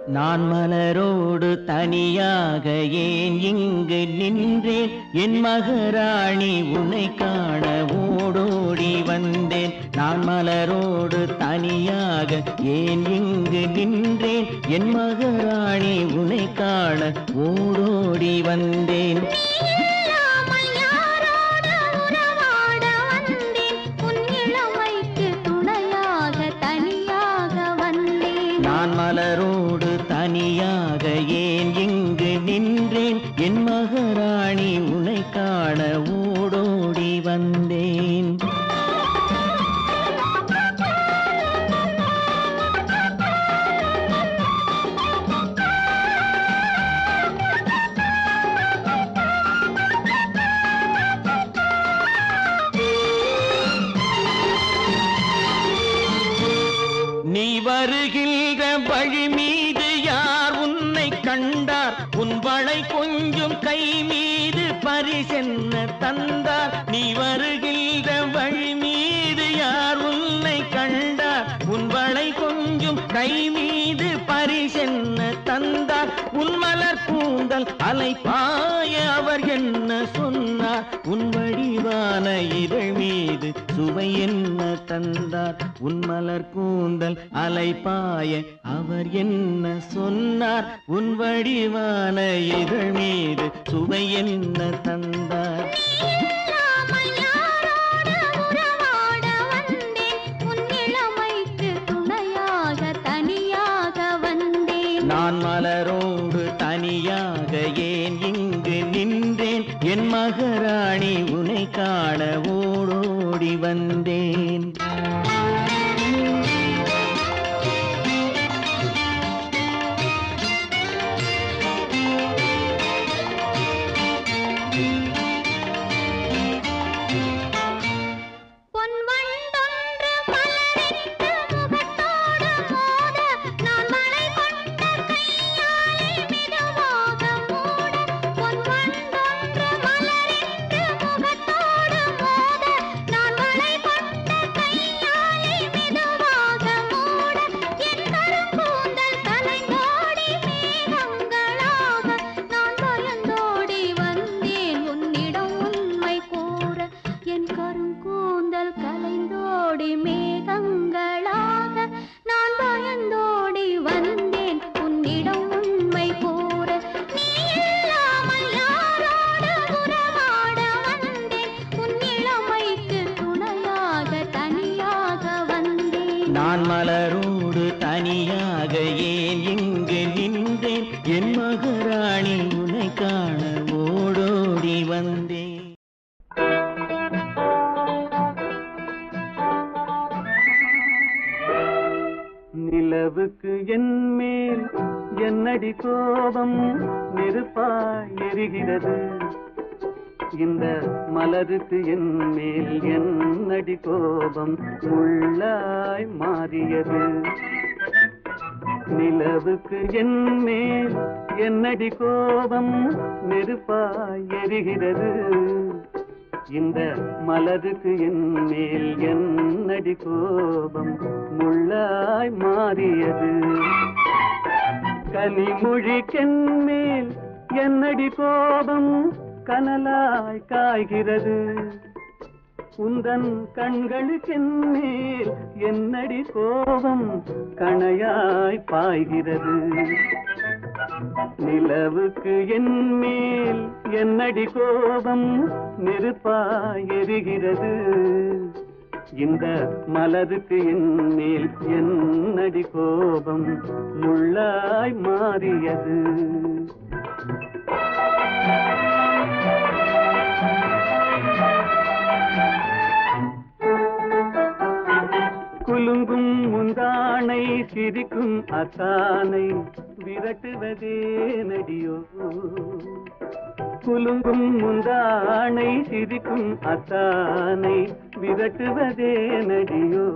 நான் மலரோடு தனியாக ஏன் இங்கு நின்றேன்? என் மகராணி உன்னை காண ஓடோடி வந்தேன். நான் மலரோடு தனியாக ஏன் இங்கு நின்றேன்? என் மகராணி உன்னை காண ஓடோடி வந்தேன். நான் மலரோடு தனியாக ஏன் இங்கு நின்றேன்? என் மகராணி உன்னை காண ஓடோடி வந்தேன். நீ வருகின்ற வழி மீது யார் உன்னை கண்டார்? உன் வளை கொஞ்சம் கை மீது பரிசென்ன தந்தார்? நீ வருகின்ற வழி மீது யார் உன்னை கண்டார்? உன் வளை கொஞ்சம் கை மீது பரிசென்ன தந்தார்? உன் மலர் கூந்தல் அலைபாய அவர் என்ன சொன்னார்? உன் வடிவான இதழ் மீது சுவை என்ன தந்தார்? உன் மலர் கூந்தல் அலைபாய அவர் என்ன சொன்னார்? உன் வடிவான இதழ் மீது சுவை என்ன தந்தார்? நான் மலரோடு தனியாக ஏன் இங்கு நின்றேன்? என் மகராணி உன்னை காண ஓடோடி வந்தேன். நான் மலரோடு தனியாக ஏன் இங்கு நின்றேன்? என் மகராணி உன்னை காண ஓடோடி வந்தேன். நிலவுக்கு என் மேல் என்னடி கோபம்? நெருப்பாய் எரிகிறது. இந்த மலருக்கு என் மேல் என்னடி கோபம்? முள்ளாய் மாறியது. நிலவுக்கு என் மேல் என்னடி கோபம்? நெருப்பாய் எரிகிறது. இந்த மலருக்கு என் மேல் என்னடி கோபம்? முள்ளாய் மாறியது. கனிமொழிக்கென் மேல் என்னடி கோபம்? கனலாய் காய்கிறது. உந்தன் கண்களுக்கென் மேல் என்னடி கோபம்? கணையாய் பாய்கிறது. நிலவுக்கு என் மேல் என்னடி கோபம்? நெருப்பாய் எரிகிறது. இந்த மலருக்கு என் மேல் என்னடி கோபம்? முள்ளாய் மாறியது. குலுங்கும் முந்தானை சிரிக்கும் அத்தானை விரட்டுவதே நடியோ? குலுங்கும் முந்தானை சிரிக்கும் அத்தானை விரட்டுவதே நடியோ?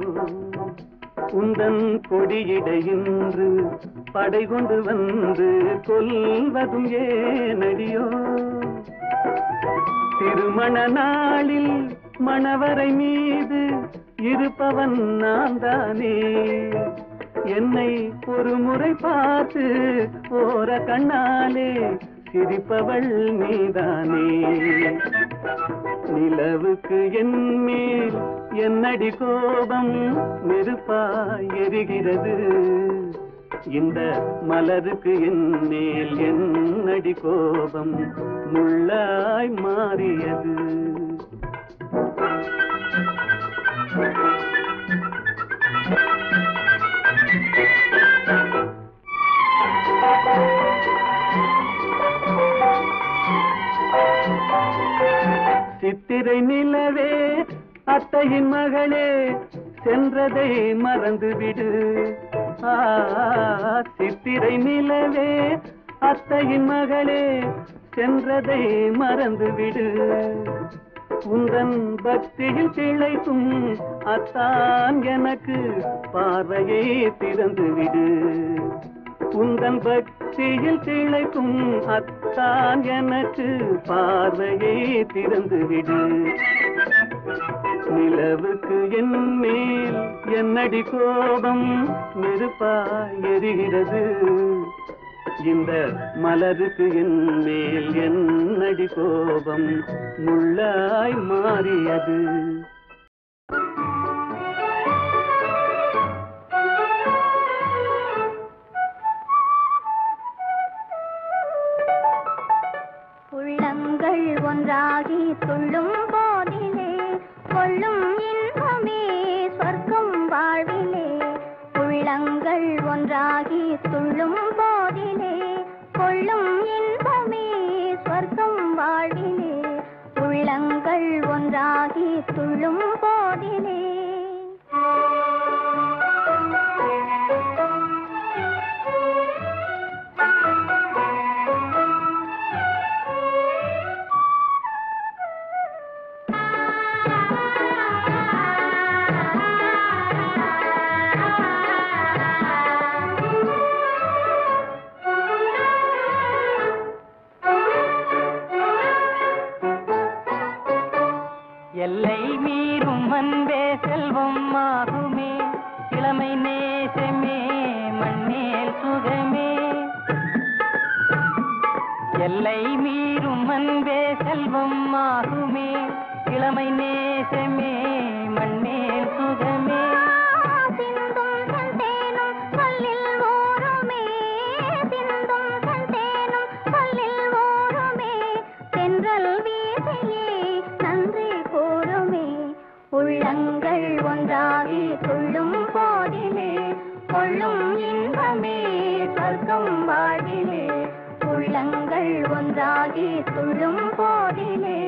உந்தன் கொடியிடையின்று படை கொண்டு வந்து கொல்வதும் ஏனடியோ? திருமண நாளில் மணவரை மீது இருப்பவன் நான் தானே. என்னை ஒரு முறை பார்த்து ஓர கண்ணாலே சிரிப்பவள் நீதானே. நிலவுக்கு என் மேல் என்னடி கோபம் நெருப்பாய் எரிகிறது, இந்த மலருக்கு என் மேல் என்னடி கோபம் முள்ளாய் மாறியது. சித்திரை நிலவே அத்தையின் மகளே சென்றதை மறந்துவிடு. சித்திரை நிலவே அத்தையின் மகளே சென்றதை மறந்துவிடு. உந்தன் பக்தியில் திளைக்கும் அத்தான் எனக்கு பார்வையை திறந்துவிடு. உந்தன் பக்தியில் திளைக்கும் அத்தான் எனக்கு பார்வையை திறந்துவிடு. நிலவுக்கு என் மேல் என்னடி கோபம் நெருப்பாய் எரிகிறது, இந்த மலருக்கு என் மேல் என்னடி கோபம் முள்ளாய் மாறியது. உள்ளங்கள் ஒன்றாகி துள்ளும் போதிலே கொள்ளும் இன்பமே சொர்க்கம் வாழ்விலே. உள்ளங்கள் ஒன்றாகி துள்ளும் போதிலே கொள்ளும் இன்பமே சொர்க்கம் வாழ்விலே. உள்ளங்கள் ஒன்றாகி துள்ளும் போதிலே எல்லை மீறும் அன்பே செல்வம் ஆகுமே, இளமை நேசமே மண்ணேல் சுகமே. எல்லை மீறும் அன்பே செல்வம் ஆகுமே, இளமை நேசமே மண்ணேல் சுகமே. உள்ளங்கள் ஒன்றாகி துள்ளும் போதிலே கொள்ளும் இன்பமே சொர்க்கம் வாழ்விலே. உள்ளங்கள் ஒன்றாகி துள்ளும் போதிலே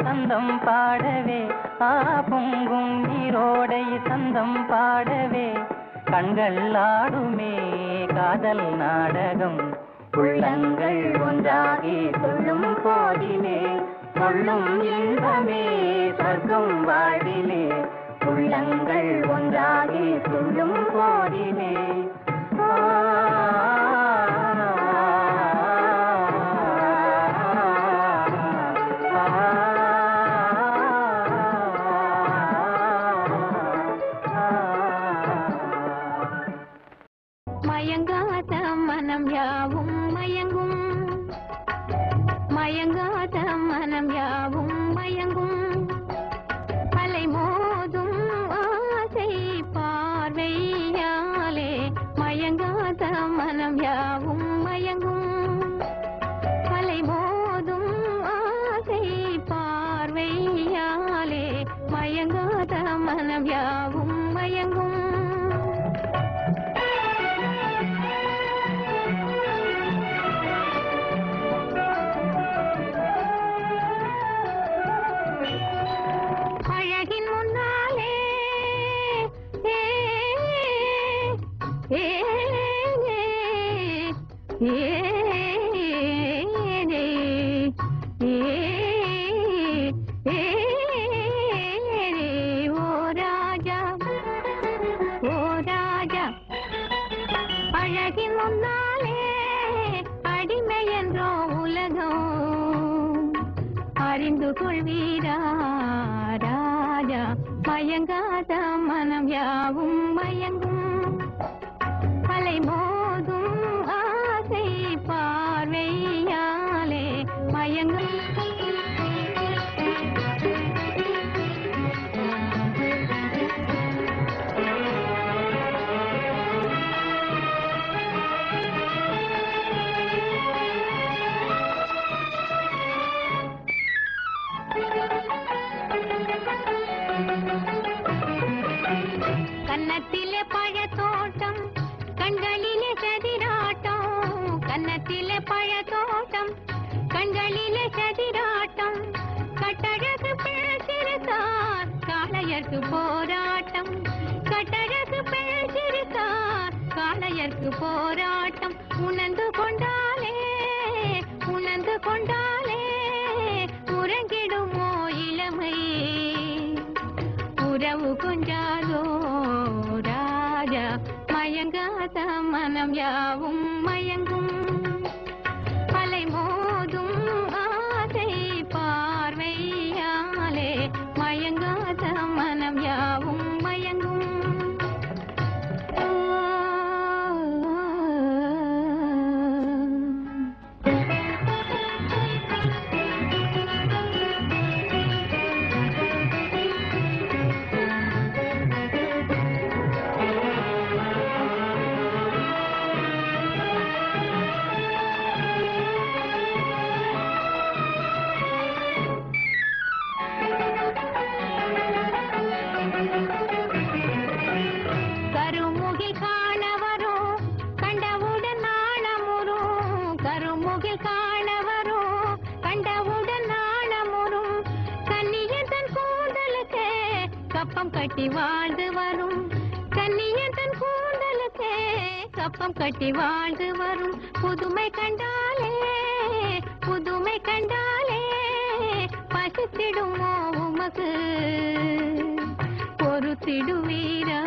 சந்தம் பாடவே, பொங்கும் நீரோடை சந்தம் பாடவே. கண்கள் ஆடுமே காதல் நாடகம், உள்ளங்கள் ஒன்றாகி துள்ளும் போதிலே கொள்ளும் இன்பமே சொர்க்கம் வாழ்விலே. உள்ளங்கள் ஒன்றாகி துள்ளும் போதிலே மயங்காத மனம் யாவும் மயங்கும், மயங்காத மனம் யாவும் மயங்கும். அலை மோதும் ஆசை பார்வையாலே மயங்காத மனம் யாவும் மயங்கும். அலை மோதும் ஆசை பார்வையாலே மயங்காத மனம் யாவும் மயங்கும். அழகின் முன்னாலே அடிமை என்றோ உலகம் அறிந்து கொள்வீரா ராஜா மயங்காத மனம் யாவும் மயங்கும் அலை மோதும் ஆசை பார்வையாலே மயங்கும் கன்னத்திலே பழத்தோட்டம் கண்களிலே சதிராட்டம் கன்னத்திலே பழத்தோட்டம் கண்களிலே சதிராட்டம் கட்டழகு பேசிருக்கார் காளையர்க்கு போராட்டம் கட்டழகு பேசிருக்கார் காளையர்க்கு போராட்டம் உணர்ந்து கொண்டாலே உறங்கிடுமோ இளமை உறவு கொஞ்சாதோ ராஜா மயங்காத மனம் யாவும் மயங்கும் அலை மோதும் ஆசை பார்வையாலே மயங்காத மனம் யாவும் மயங்கும் கட்டி வாழ்ந்து வரும் கன்னியன் தன் கூந்தலுக்கே கப்பம் கட்டி வாழ்ந்து வரும் புதுமை கண்டாலே பசித்திடுமோ உமக்கு பொறுத்திடுவீரா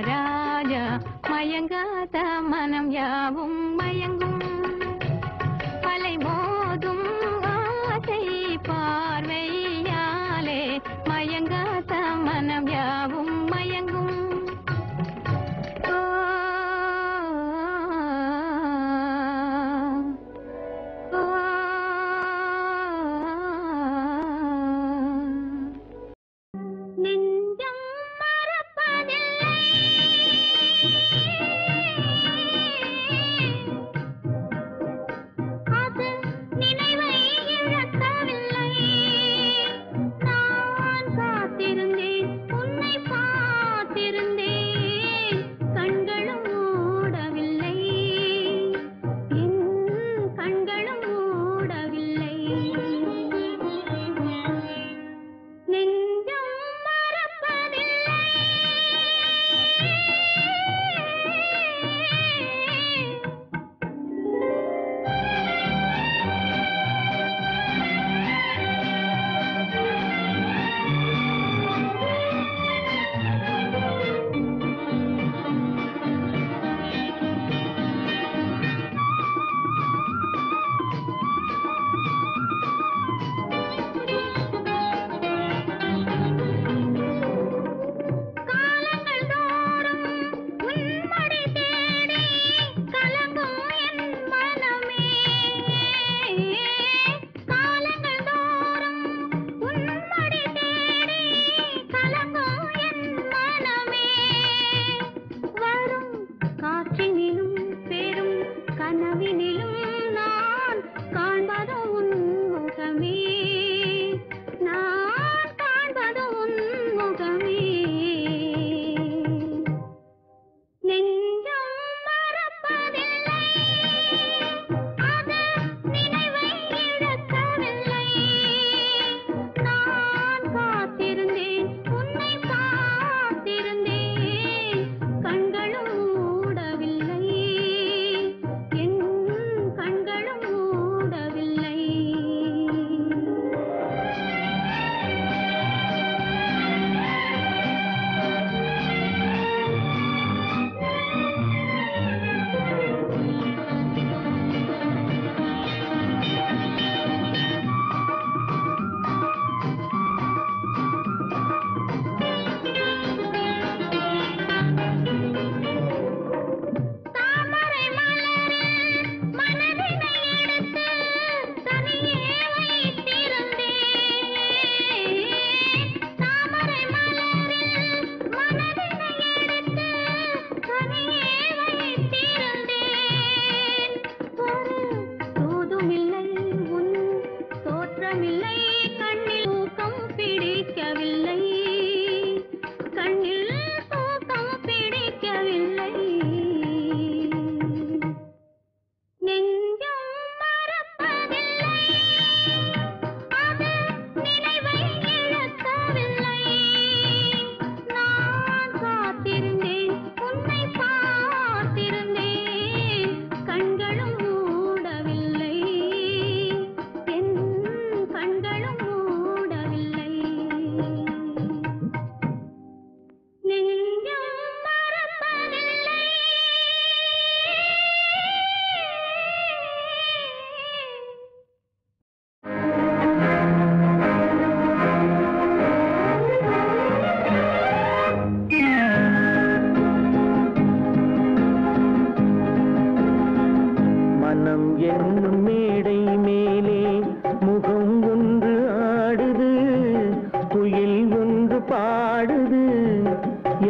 ராஜா மயங்காத மனம் யாவும் மயங்கும் அலை மோதும் ஆசை பார்வையாலே மயங்காத மனம் யாவும் மயங்கும் நெஞ்சம் மறப்பதில்லை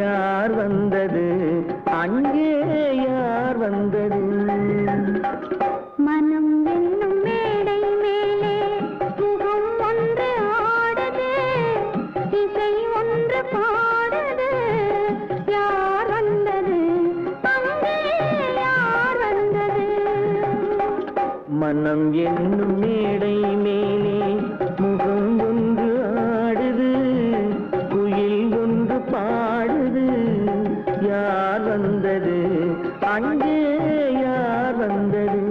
யார் வந்தது அங்கே யார் வந்தது மனம் என்னும் மேடை மேலே முகம் ஒன்று ஆடுது இசை ஒன்று பாடுது யார் வந்தது அங்கே யார் வந்தது மனம் என்னும் மேடை மேலே முகம் ஒன்று ஆடுது குயில் ஒன்று பாடுது யார் வந்தது அங்கே யார் வந்தது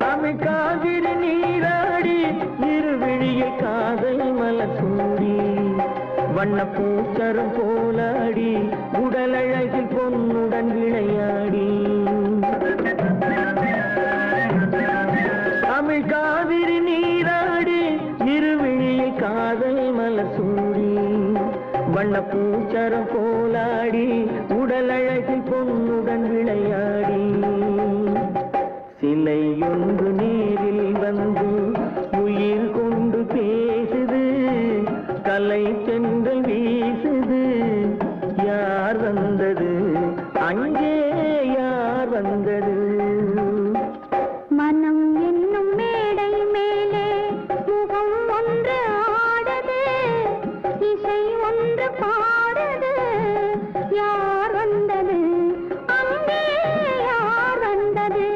தமிழ் காவிரி நீராடி இருவிழியை காதல் மலசூடி வண்ண பூச்சரம் போலாடி உடலழகில் பொன்னுடன் விளையாடி தமிழ் காவிரி நீராடி இருவிழியை காதல் மலசூடி வண்ண பூச்சரம் போலாடி உடலழகில் பொன்னுடன் விளையாடி சிலை ஒன்று நேரில் வந்து உயிர் கொண்டு பேசுது கலை சென்றல் வீசுது யார் வந்தது அங்கே யார் வந்தது மனம் என்னும் மேடை மேலே முகம் ஒன்று ஆடுது இசை ஒன்று பாடுது யார் வந்தது அங்கே யார் வந்தது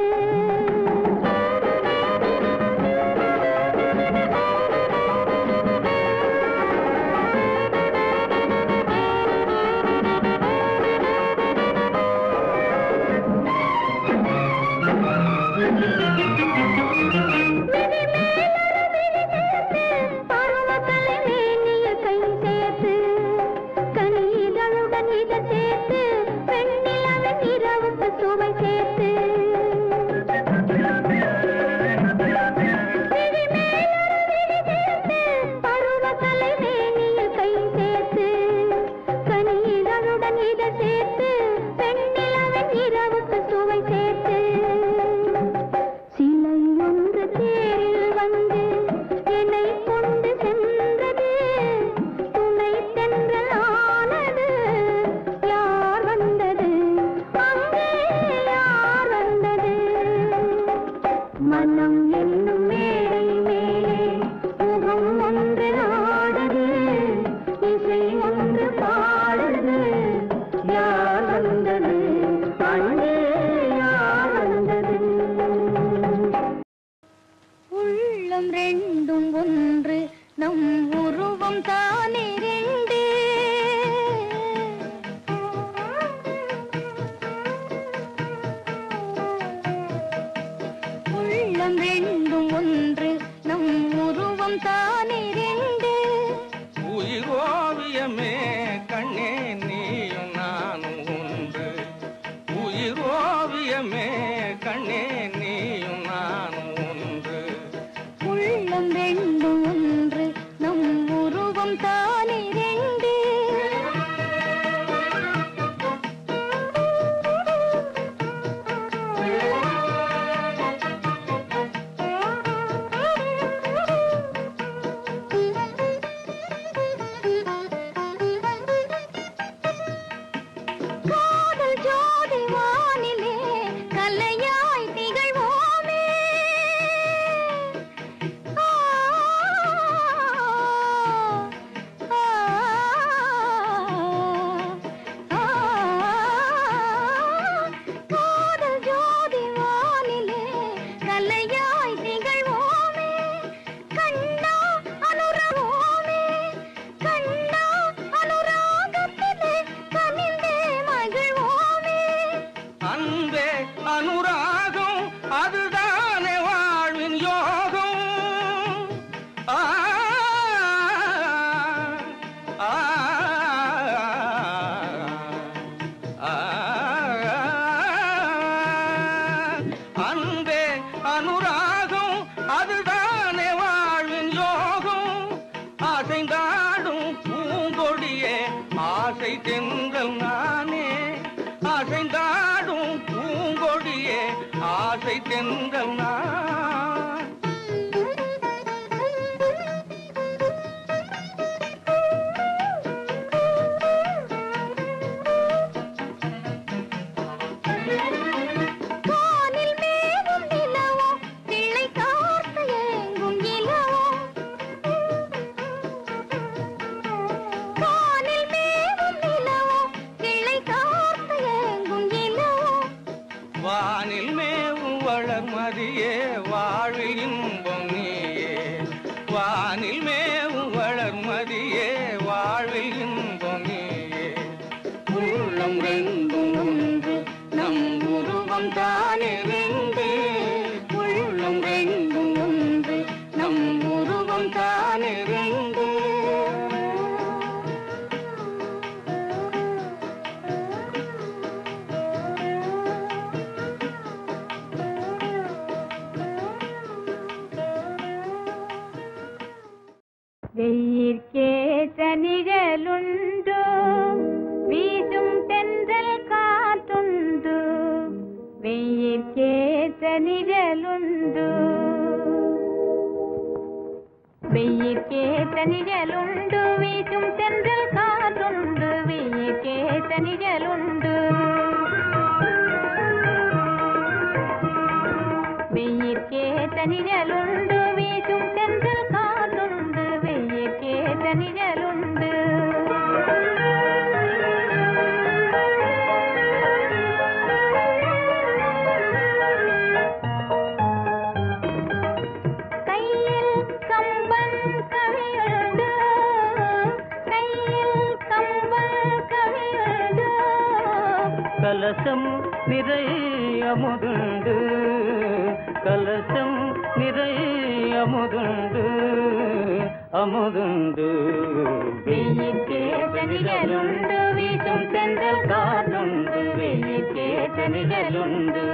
ஆசை தென்றல் நானே அசைந்தாடும் பூங்கொடியே ஆசை தென்றல் நான் வானில் மேவும் வளர்மதியே வாழ்வில் இன்பம் நீயே வானில் மேவும் வளர்மதியே வாழ்வில் இன்பம் நீயே உள்ளம் ரெண்டும் ஒன்று நம் உருவம் தானே ரெண்டு உள்ளம் ரெண்டும் ஒன்று நம் உருவம் தானே ரெண்டு வெயிற்கேற்ற நிழலுண்டு வீசும் தென்றல் காற்றுண்டு வெயிற்கேற்ற நிழலுண்டு வெயிற்கேற்ற நிழலுண்டு வீசும் தென்றல் காற்றுண்டு வெயிற்கேற்ற நிழலுண்டு வெயிற்கேற்ற நிழலுண்டு வீசும் தென்றல் காற்றுண்டு வெயிற்கேற்ற நிழலுண்டு கையில் கம்பன் கவியுண்டு கையில் கம்பன் கவியுண்டு கலசம் நிறைய அமுதுண்டு கலசம் நிறைய அமுதுண்டு அமுதுண்டு வெயிற்கேற்ற நிழலுண்டு வீசும் தென்றல் காற்றுண்டு வெயிற்கேற்ற நிழலுண்டு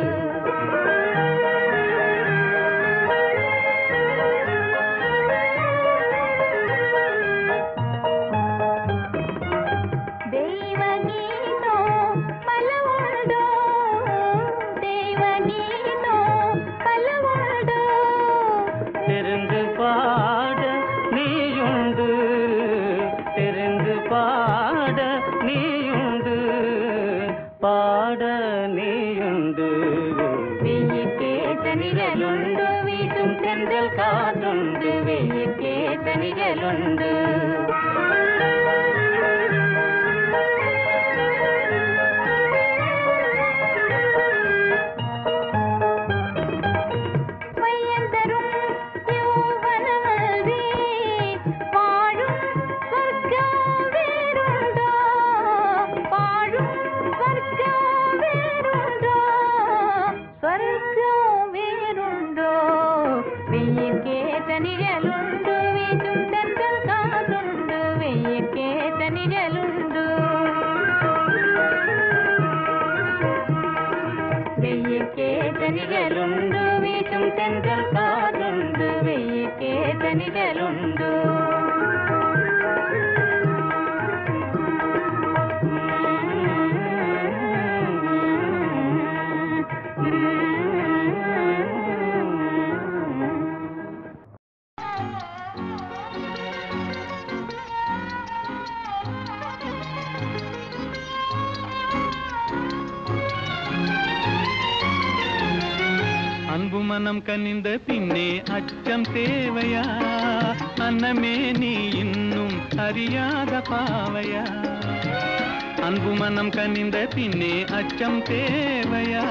பாட நீயுண்டு வெயிற்கேற்ற நிழலுண்டு வீசும் தென்றல் காற்றுண்டு வெயிற்கேற்ற நிழலுண்டு நிழலுண்டு வீசும் தென்றல் காற்றுண்டு வெயிற்கேற்ற நிழலுண்டு அன்பு மனம் கனிந்த பின்னே அச்சம் தேவையா அன்னமே நீ இன்னும் அறியாத பாவையா அன்பு மனம் கனிந்த பின்னே அச்சம் தேவையா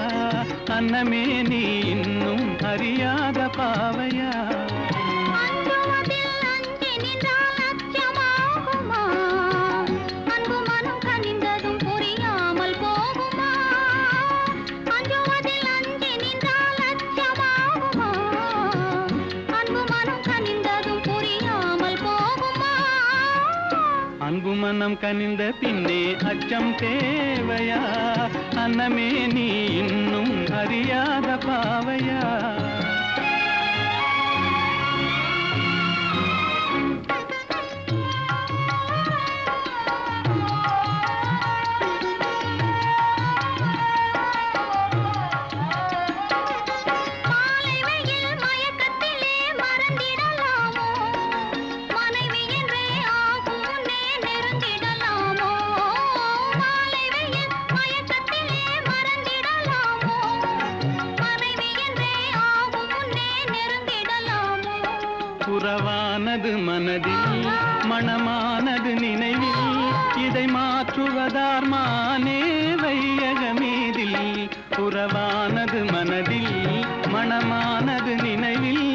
அன்னமே நீ இன்னும் அறியாத பாவையா அன்பு மனம் கனிந்த பின்னே அச்சம் தேவையா அன்னமே நீ இன்னும் அறியாத பாவையா உறவானது மனதில் மணமானது நினைவில் இதை மாற்றுவதார் மானே வையகமீதில் உறவானது மனதில் மணமானது நினைவில்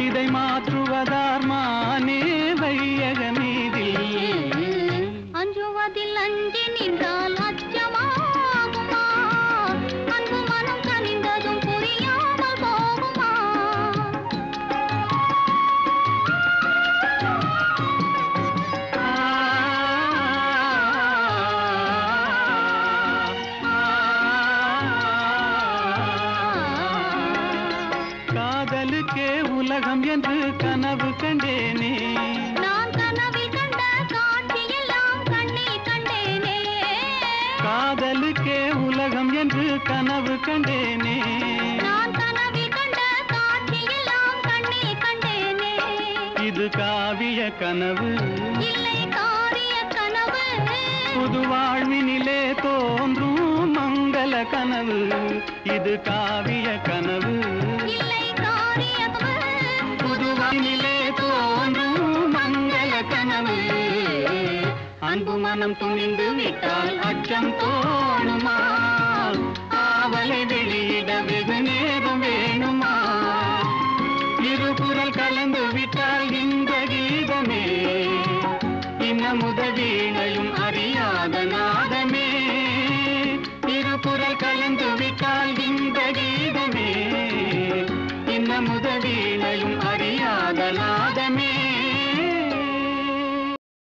இதை மாற்றுவதார் மானே வையகமீதில் அஞ்சுவதில் அஞ்சி நின்றால் அச்சமாகுமா அன்பு மனம் கனிந்ததும் புரியாமல் போகுமா காதலுக்கே உலகம் என்று கனவு கண்டேனே நான் கனவில் கண்ட காட்சியெல்லாம் கண்ணில் கண்டேனே காதலுக்கே உலகம் என்று கனவு கண்டேனே நான் கனவில் கண்ட காட்சியெல்லாம் கண்ணில் கண்டேனே இது காவிய கனவு இல்லை காரிய கனவு புது வாழ்வினிலே தோன்றும் மங்கள கனவு இது காவிய கனவு இல்லை காரிய புது வாழ்வினிலே தோன்றும் மங்கள கனவு அன்பு மனம் துணிந்து விட்டால் அச்சம் தோணுமா ஆவலை வெளியிட வெகு நேரம் வேணுமா இருபுறல் கலந்து விட்டால் இந்த கீதமே இன்னமுத வீணையும் அறியாத நாதமே இருபுறல் கலந்து விட்டால் இந்த கீதமே இன்னமுத வீணையும் அறியாத நாதமே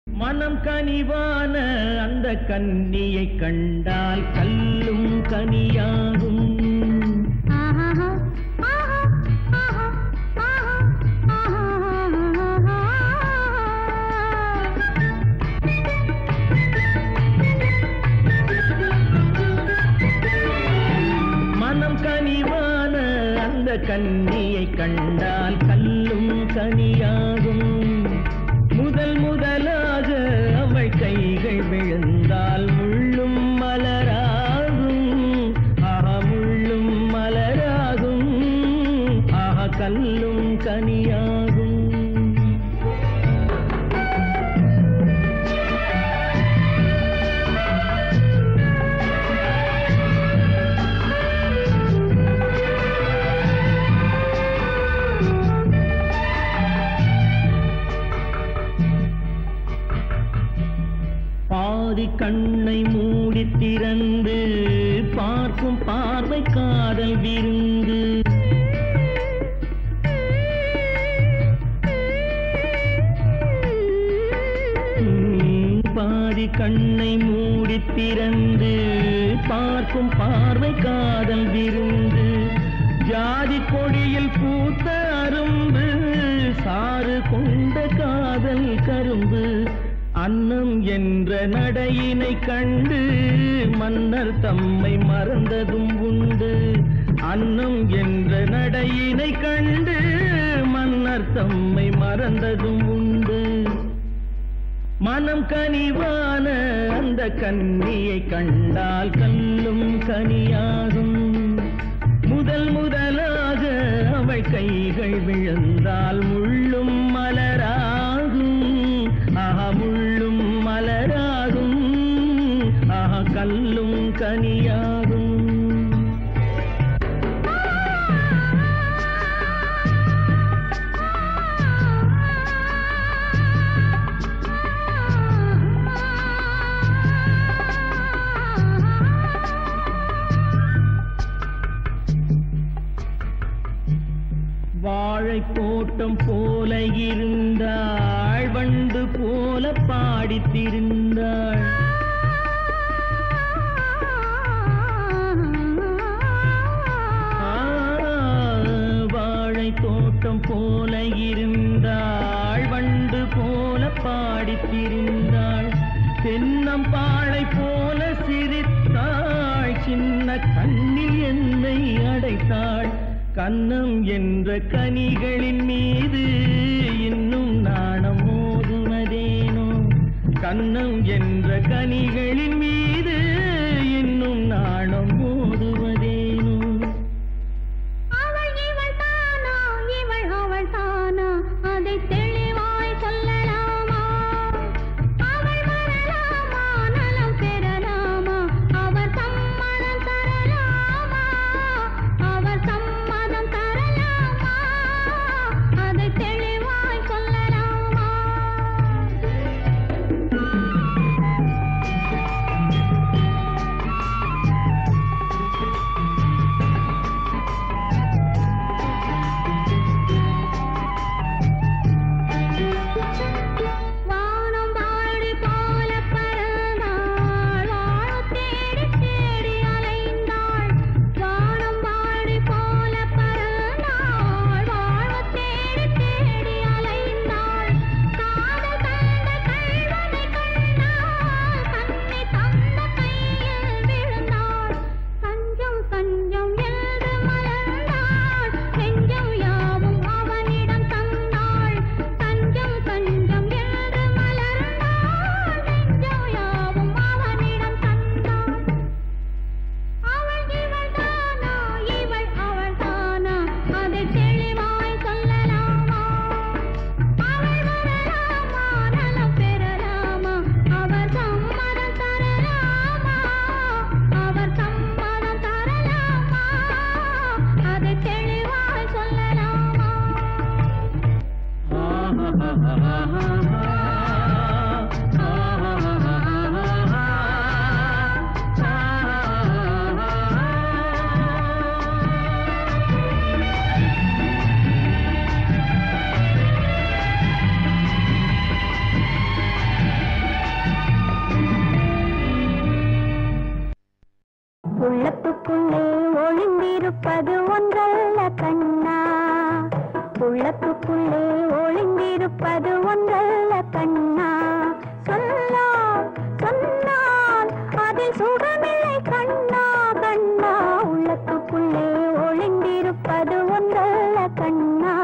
மனம் கனிவான அந்த கன்னியை கண்டால் கல்லும் கனியாகும் ஆஹா ஆஹா ஆஹா ஆஹா மனம் கனிவான அந்த கன்னியை கண்டால் கல்லும் கனியாகும் முதல் முதலாக அவள் கைகள் விழுந்தால் முள்ளும் மலராகும் முள்ளும் மலராகும் கல்லும் கனியாகும் பாதி கண்ணை மூடி திறந்து பார்க்கும் பார்வை காதல் விருந்து பாதி கண்ணை மூடி திறந்து பார்க்கும் பார்வை காதல் விருந்து ஜாதி கொடியில் பூத்த அரும்பு சாறு கொண்ட காதல் கரும்பு அன்னம் என்ற நடையினை கண்டு மன்னர் தம்மை மறந்ததும் உண்டு அன்னம் என்ற நடையினை கண்டு மன்னர் தம்மை மறந்ததும் உண்டு மனம் கனிவான அந்த கன்னியை கண்டால் கல்லும் கனியாகும் முதல் முதலாக அவள் கைகள் விழுந்தால் முள்ளும் மலராகும் முள்ளும் மலராகும் கல்லும் கனியாகும் வாழை தோட்டம் போல இருந்தாள் வண்டு போல பாடித்திருந்தாள் வாழை தோட்டம் போல இருந்தாள் வண்டு போல பாடித்திருந்தாள் தென்னம்பாளை போல சிரித்தாள் சின்ன கண்ணில் என்னை அடைத்தாள் கன்னம் என்ற கனிகளின் மீது இன்னும் நாணம் மோதுவதேனோ கன்னம் என்ற கனிகளின் மீது இன்னும் நாணம் மோதுவதேனோ அவள் இவள் தானா இவள் அவள் தானா அதை தெளிவாய் உள்ளத்துக்குள்ளே ஒளிந்திருப்பது ஒன்றல்ல கண்ணா, உள்ளத்துக்குள்ளே ஒளிந்திருப்பது ஒன்றல்ல கண்ணா. சொன்னால் சொன்னால் அதில் சுகமில்லை கண்ணா கண்ணா, உள்ளத்துக்குள்ளே ஒளிந்திருப்பது ஒன்றல்ல கண்ணா.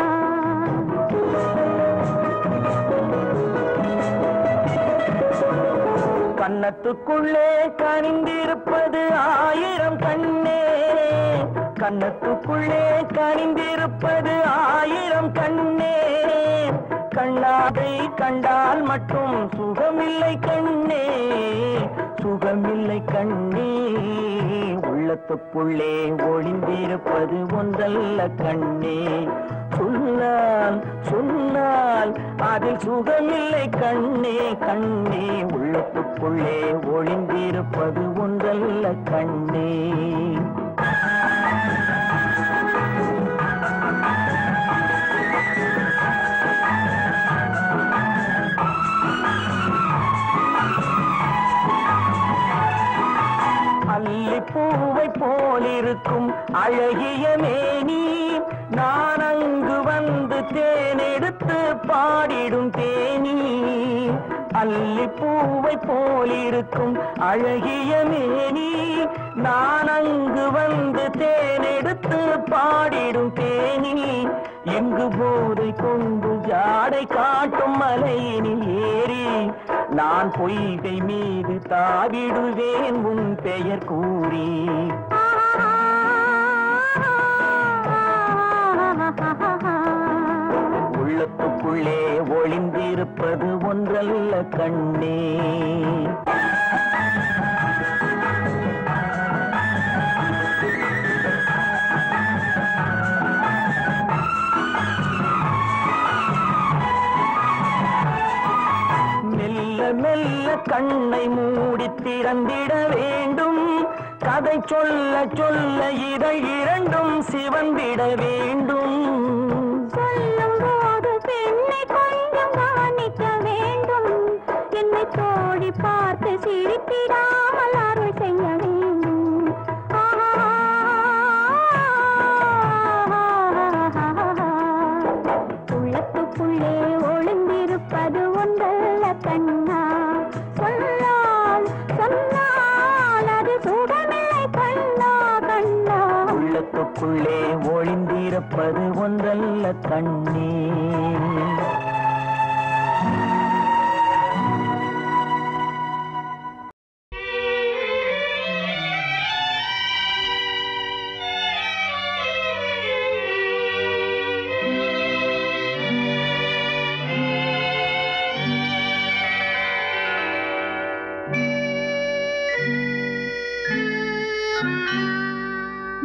கண்ணத்துக்குள்ளே கனிந்திருப்பது ஆயிரம் கண்ணே, கண்ணத்துக்குள்ளே கனிந்திருப்பது ஆயிரம் கண்ணே. கண்ணாதை கண்டால் மட்டும் சுகமில்லை கண்ணே, சுகமில்லை கண்ணே. உள்ளத்துக்குள்ளே ஒளிந்திருப்பது ஒன்றல்ல கண்ணே. சொன்னால் சொன்னால் அதில் சுகமில்லை கண்ணே கண்ணே. உள்ளத்துக்குள்ளே ஒளிந்திருப்பது ஒன்றல்ல கண்ணே. அல்லிப்பூவை போலிருக்கும் அழகிய மேனி, நான் அங்கு வந்து தேனெடுத்து பாடிடும் தேனி. அல்லிப்பூவை போலிருக்கும் அழகிய மேனி, நான் அங்கு வந்து தேனெடுத்து பாடிடும் தேனி. எங்கு போதை கொண்டு ஜாடை காட்டும் மலையினில் ஏறி, நான் பொய்கை மீது தாவிடுவேன் உன் பெயர் கூறி. உள்ளத்துக்குள்ளே ஒளிந்திருப்பது ஒன்றல்ல கண்ணே. மெல்ல மெல்ல கண்ணை மூடி திறந்திட வேண்டும், கதை சொல்ல சொல்ல இதை இரண்டும் சிவந்திட வேண்டும். சொல்லும் போது பெண்ணை கொஞ்சம் கவனிக்க வேண்டும், என்னை தோழி பார்த்து சிரித்திடாமல் அருள் செய்ய வேண்டும். உள்ளத்துக்குள்ளே ஒளிந்திருப்பது ஒன்றல்ல கண்ணா, சொன்னால் சொன்னால் அது சுகமில்லை கண்ணா கண்ணா. உள்ளத்துக்குள்ளே ஒளிந்திருப்பது ஒன்றல்ல கண்ணே.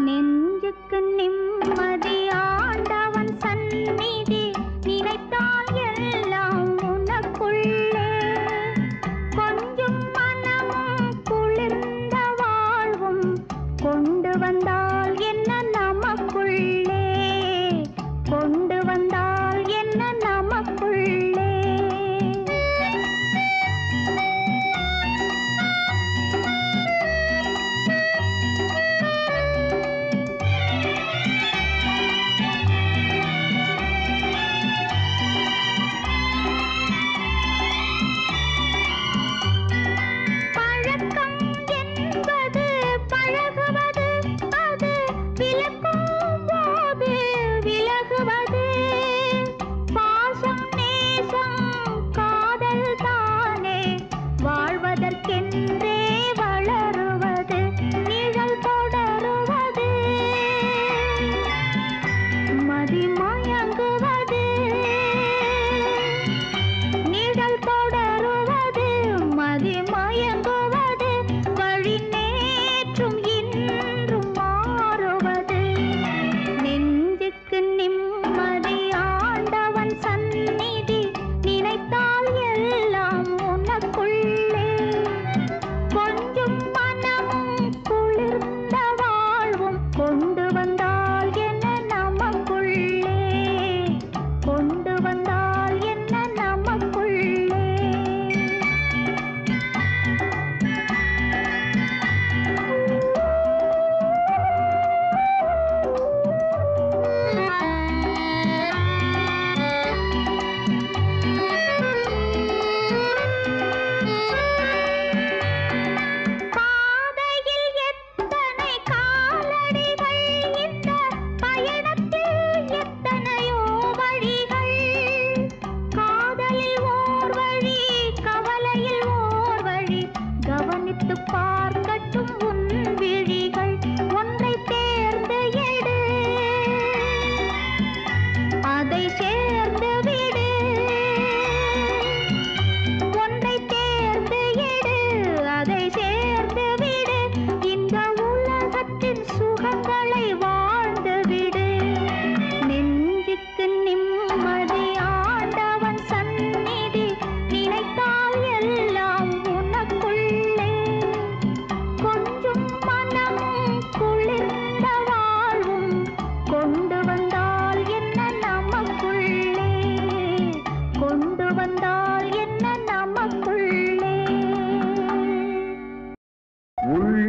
நெஞ்சுக்கு நிம்மதி ஆண்டவன் சந்நிதி,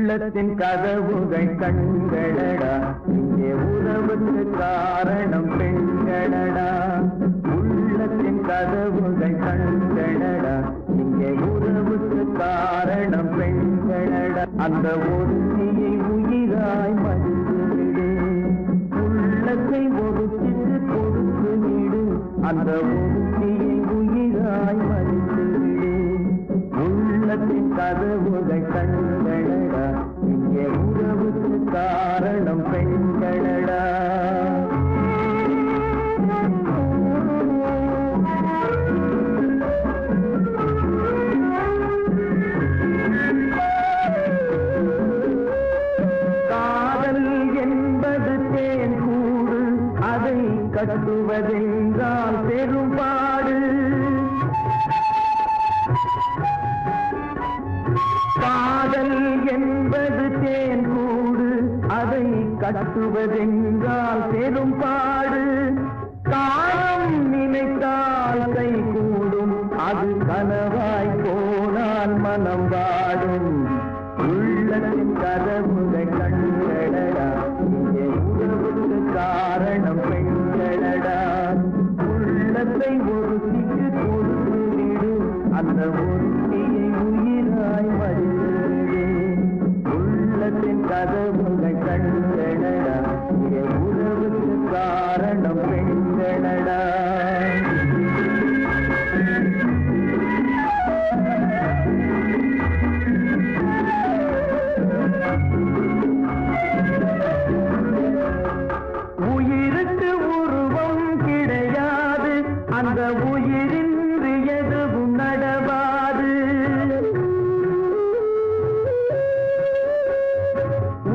உள்ளத்தின் கதவுகள் கண்களடா, இங்கே உறவுக்கு காரணம் பெண்களடா. உள்ளத்தின் கதவுகள் கண்களடா, இங்கே உறவுக்கு காரணம் பெண்களடா. அந்த ஒருத்தியை உயிராய் மதித்துவிடு, உள்ளத்தை ஒருத்திக்கு கொடுத்து விடு. அந்த ஒருத்தியை உயிராய் மதித்துவிடு. உள்ளத்தின் கதவுகள் கண்களடா, இங்கே உறவுக்கு காரணம் பெண்களடா. காதல் என்பது தேன் கூடு, அதை கட்டுவதென்றால் பெரும்பாடு. காதல் என்பது தேன் கூடு, அதை கட்டுவதென்றால் பெரும்பாடு. காலம் நினைத்தால் கை கூடும், அது கனவாய் போனால் மனம் வாடும். உள்ளத்தின் கதவுகள் கண்களடா, இங்கே உறவுக்கு காரணம் பெண்களடா. உள்ளத்தை ஒருத்திக்கு கொடுத்து விடு, அந்த ஒருத்தியை உயிராய் மதித்து. உள்ளத்தின் கதவுகள் கண்களடா, இங்கே உறவுக்கு காரணம் பெண்களடா. உயிருக்கு உருவம் கிடையாது, அந்த உயிரின்றி எதுவும் நடவாது.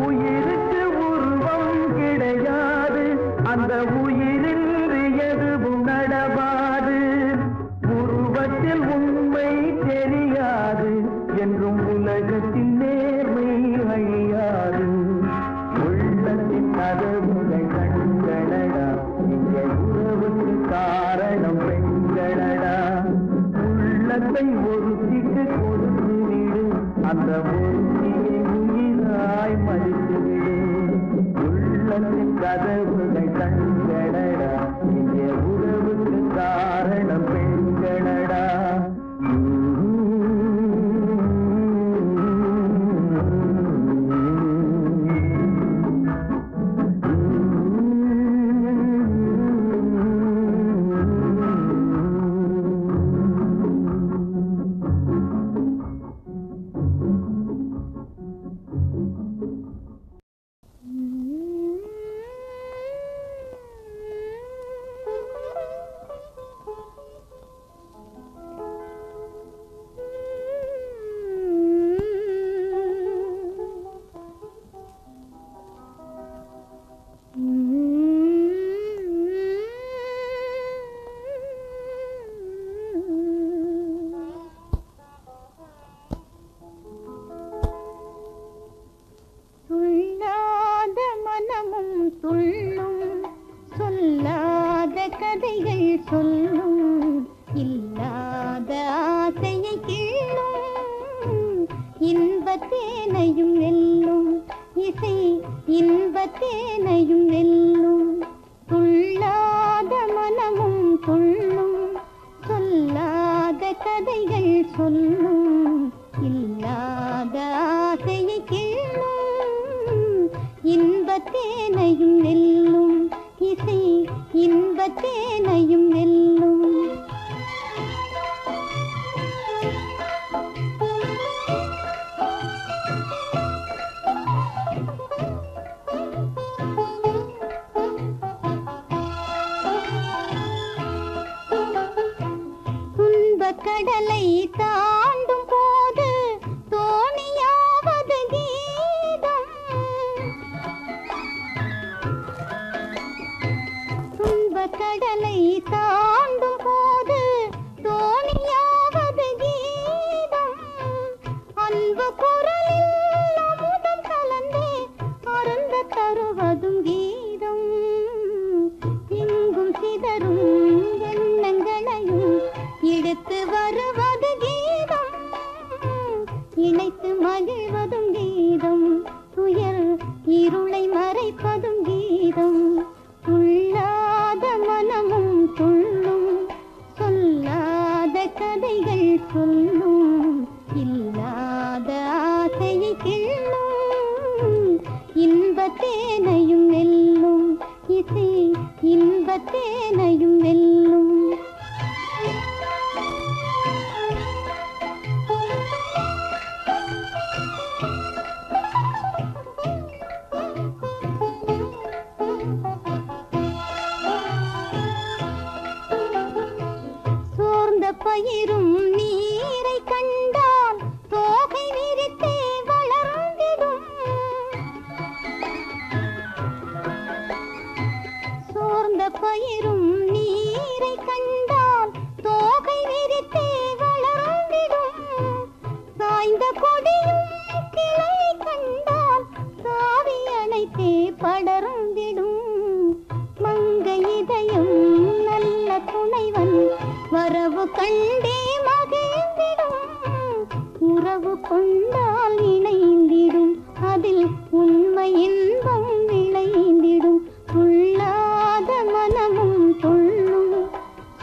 உயிருக்கு உருவம் கிடையாது, அந்த உயிரின்றி எதுவும் நடவாது. உருவத்தில் உண்மை தெரியாது, என்றும் உலகத்தில் நேர்மை அழியாது. உள்ளத்தின் கதவுகள் கண்களடா, இங்கே உறவுக்கு காரணம் பெண்களடா. உள்ளத்தை ஒருத்திக்கு கொடுத்து விடு, அந்த ஒருத்தியை உயிராய் மதித்து விடு. உள்ளத்தின் கதவுகள் கண்களடா, இங்கே உறவுக்கு காரணம் பெண்களடா. இன்பத்தேனையும் வெல்லும் இசை, இன்பத்தேனையும் வெல்லும். துள்ளாத மனமும் துள்ளும், சொல்லாத கதைகள் சொல்லும். இல்லாத ஆசையை கிள்ளும், இன்பத்தேனையும் வெல்லும் இசை, இன்பத்தேனையும் வெல்லும். கடலை தாண்டும் போது தோணியாவது கீதம், இன்பத்தேனையும் வெல்லும். சோர்ந்த பயிரும் நீரை கண்டால் தோகை விரித்தே வளர்ந்திடும். சோர்ந்த பயிரும் நீரை கண்டால் தோகை விரித்தே வளர்ந்திடும். சாய்ந்த கொடியும் கிளை கண்டால் சாவி அணைத்தே படர்ந்திடும். மங்கை இதயம் நல்ல துணைவன் வரவு கண்டே மகிழ்ந்திடும். உறவு கொண்டால் இணைந்திடும், அதில் உண்மை இன்பம் விளைந்திடும். துள்ளாத மனமும் துள்ளும்,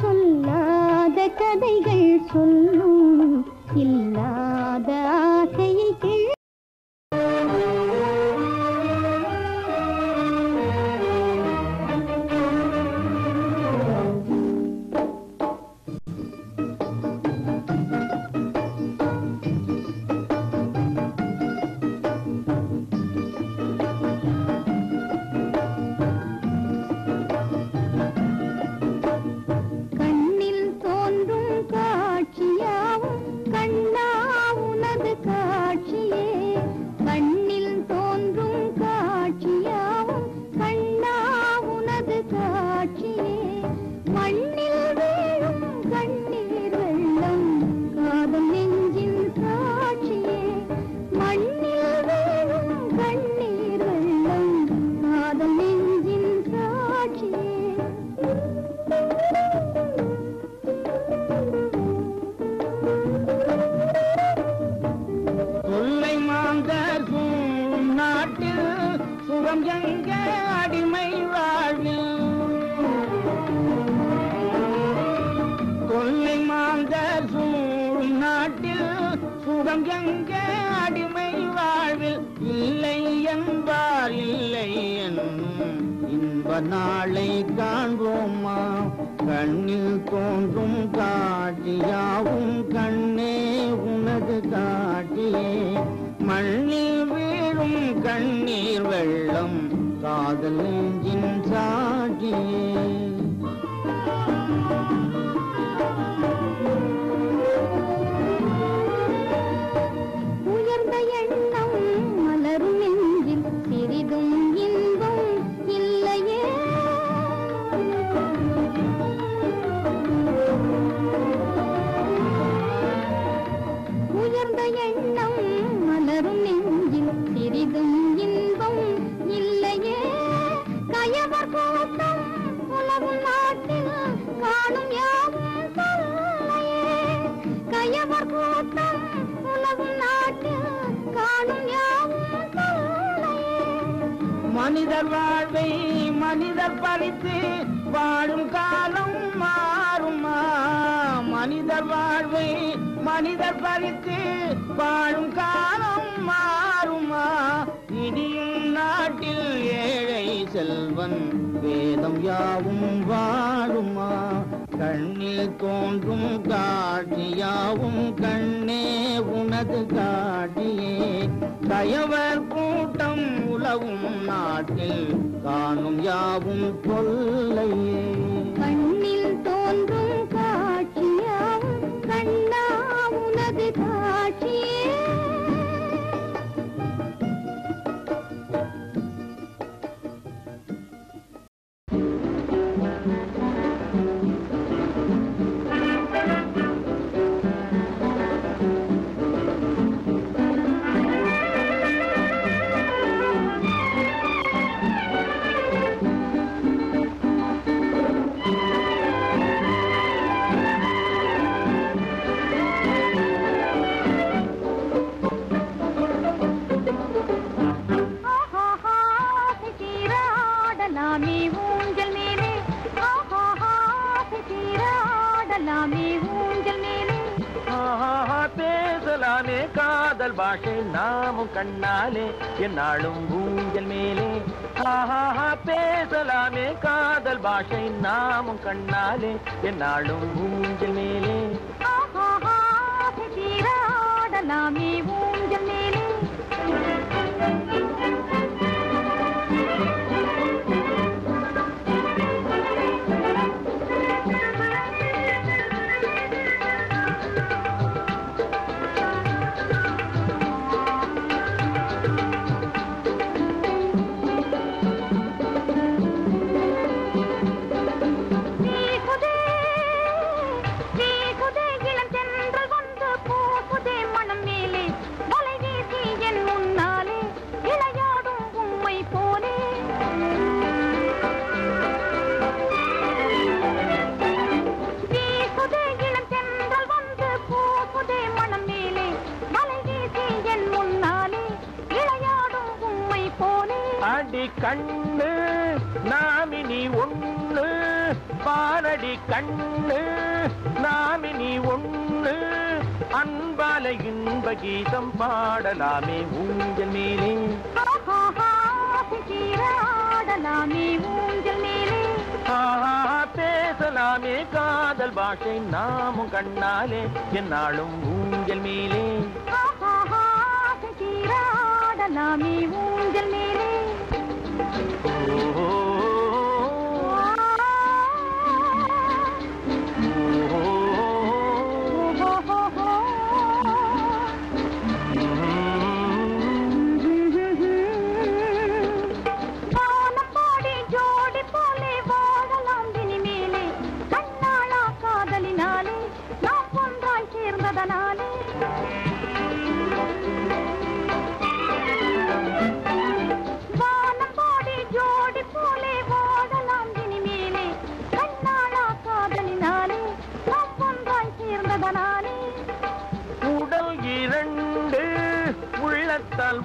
சொல்லாத கதைகள் சொல்லும். இல்லாத ஆசையை கிள் கண்ணில் தோன்றும் காட்சியாவும் கண்ணா உனது காட்சியே. கண்ணில் தோன்றும் காட்சியாவும் கண்ணா உனது காட்சியே. மண்ணில் வீழும் கண்ணீர் வெள்ளம் காதல் நெஞ்சின் சாட்சியே. மண்ணில் வீழும் கண்ணீர் வெள்ளம் காதல் நெஞ்சின் சாட்சியே. தொல்லை மாந்தர் சூழும் நாட்டில் சுகம் எங்க அடிமை வாழ்வில். தொல்லை மாந்தர் சூழும் நாட்டில் சுகம் எங்க அடிமை வாழ்வில். இல்லை என்பார் இல்லை என்னும் இன்ப நாளை காண்போமா. கண்ணில் தோன்றும் காட்சியாவும் கண்ணே உனது காட்சியே. மண்ணில் வீழும் கண்ணீர் வெள்ளம் காதல் நெஞ்சின் சாட்சியே. உயர்ந்த எண்ணம் மலரும் நெஞ்சில் சிறிதும் இன்பம் இல்லையே. உயர்ந்த எண்ணம் மலரும் நெஞ்சில் சிறிதும் இன்பம் இல்லையே. கயவர் கூட்டம் உலகும் நாட்டில் காணும் யாவும் தொல்லையே. கயவர் கூட்டம் உலகும் நாட்டில் காணும் யாவும் தொல்லையே. மனிதர் வாழ்வை மனிதர் பறித்து வாழும் காலம் மாறுமா. மனிதர் வாழ்வை மனிதர் பறித்து வாழும் காலம் மாறுமா. இனியும் நாட்டில் ஏழை செல்வன் வேதம் யாவும் வாழுமா. கண்ணில் தோன்றும் காட்சியாவும் கண்ணே உனது காட்சியே. கயவர் கூட்டம் உலவும் நாட்டில் காணும் யாவும் தொல்லையே. கண்ணில் தோன்றும் காட்சியாவும் கண்ணா உனது காட்சியே. பேசலாமே காதல் பாஷை நாமும் கண்ணாலே என்னாலும் ஊஞ்சல் மேலே பேசலாமே காதல் பாஷை நாமும் கண்ணாலே என்னாலும் ஊஞ்சல் மேலே தீராடலாமே ஊஞ்சல் மேலே கண்ணு நாமினி ஒண்ணு பாரடி கண்ணு நாமினி ஒண்ணு அன்பால இன்ப கீதம் பாடலாமே ஊஞ்சல் மேலே ஊஞ்சல் மேலே பேசலாமே காதல் பாஷை நாமும் கண்ணாலே என்னாலும் ஊஞ்சல் மேலே சீராடலாமே ஊஞ்சல் மேலே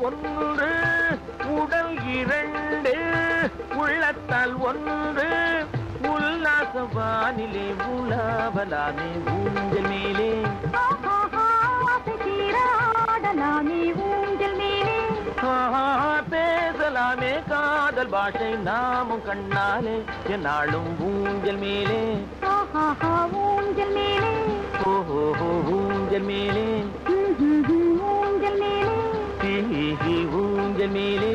ஒன்று உடல் இரண்டு உள்ளத்தால் ஒன்று உல்லாச வானிலே உலாவலாமே ஊஞ்சல் மேலே ஊஞ்சல் மேலே பேசலாமே காதல் பாஷை நாமும் கண்ணாலே என்னாலும் ஊஞ்சல் மேலே ஊஞ்சல் மேலே ஊஞ்சல் மேலே ஊஞ்சல் மேலே ஊஞ்சல் மேலே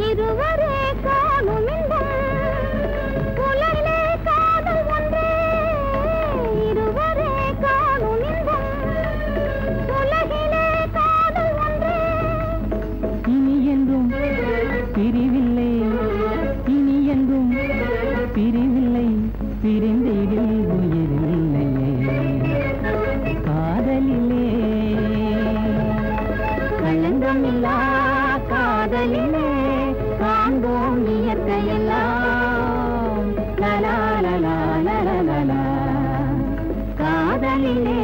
இதுவரை காணும் காதலிலே காண்போம் இயற்கையெல்லாம் லலா லலா லலா லலா காதலிலே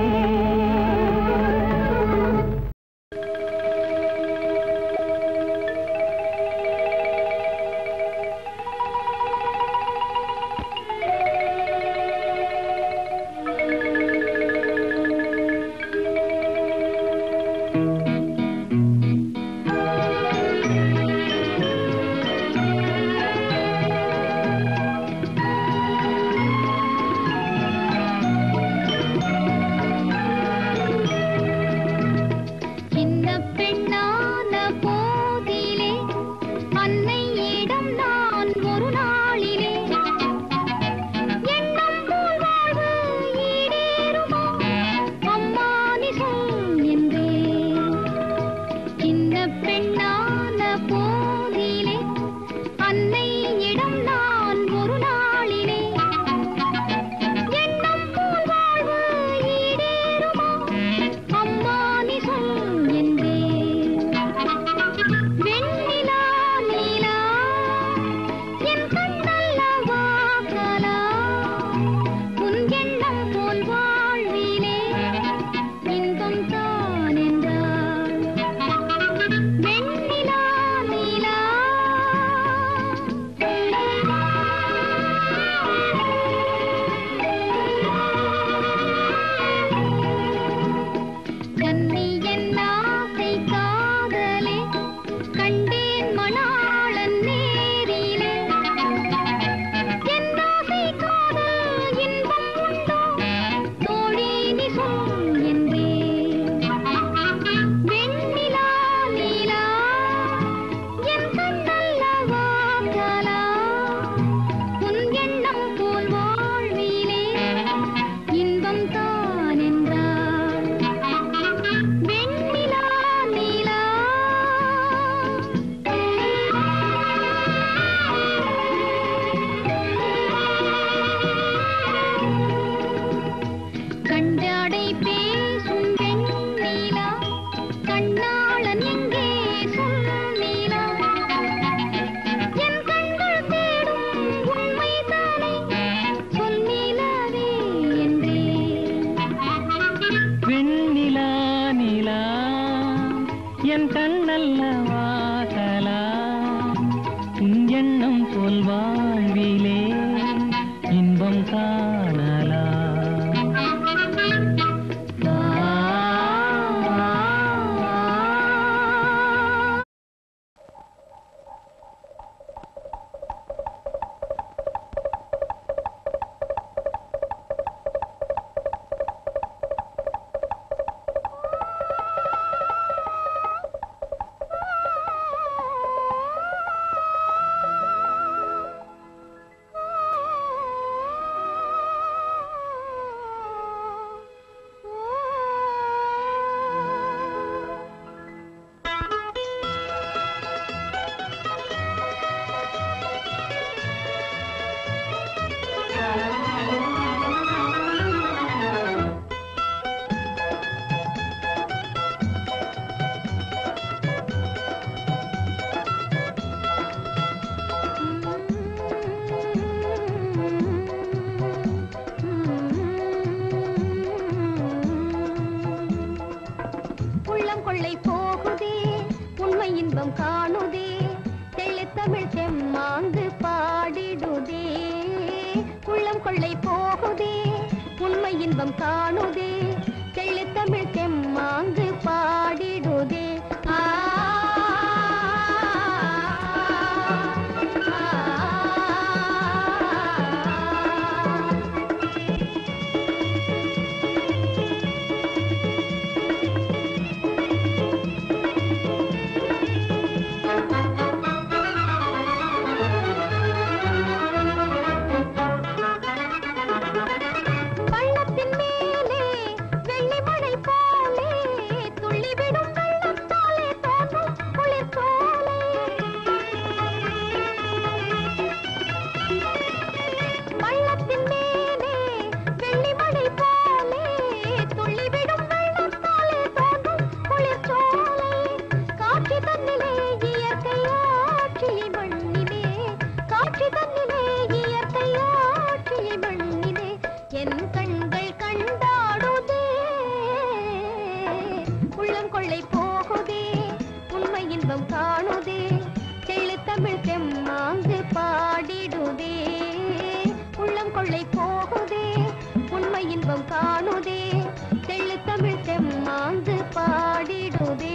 தமிழ் தெம்மாங்கு பாடிடுதே உள்ளம் கொள்ளை போகுதே உண்மை இன்பம் காணுதே தெள்ளு தமிழ் தெம்மாங்கு பாடிடுதே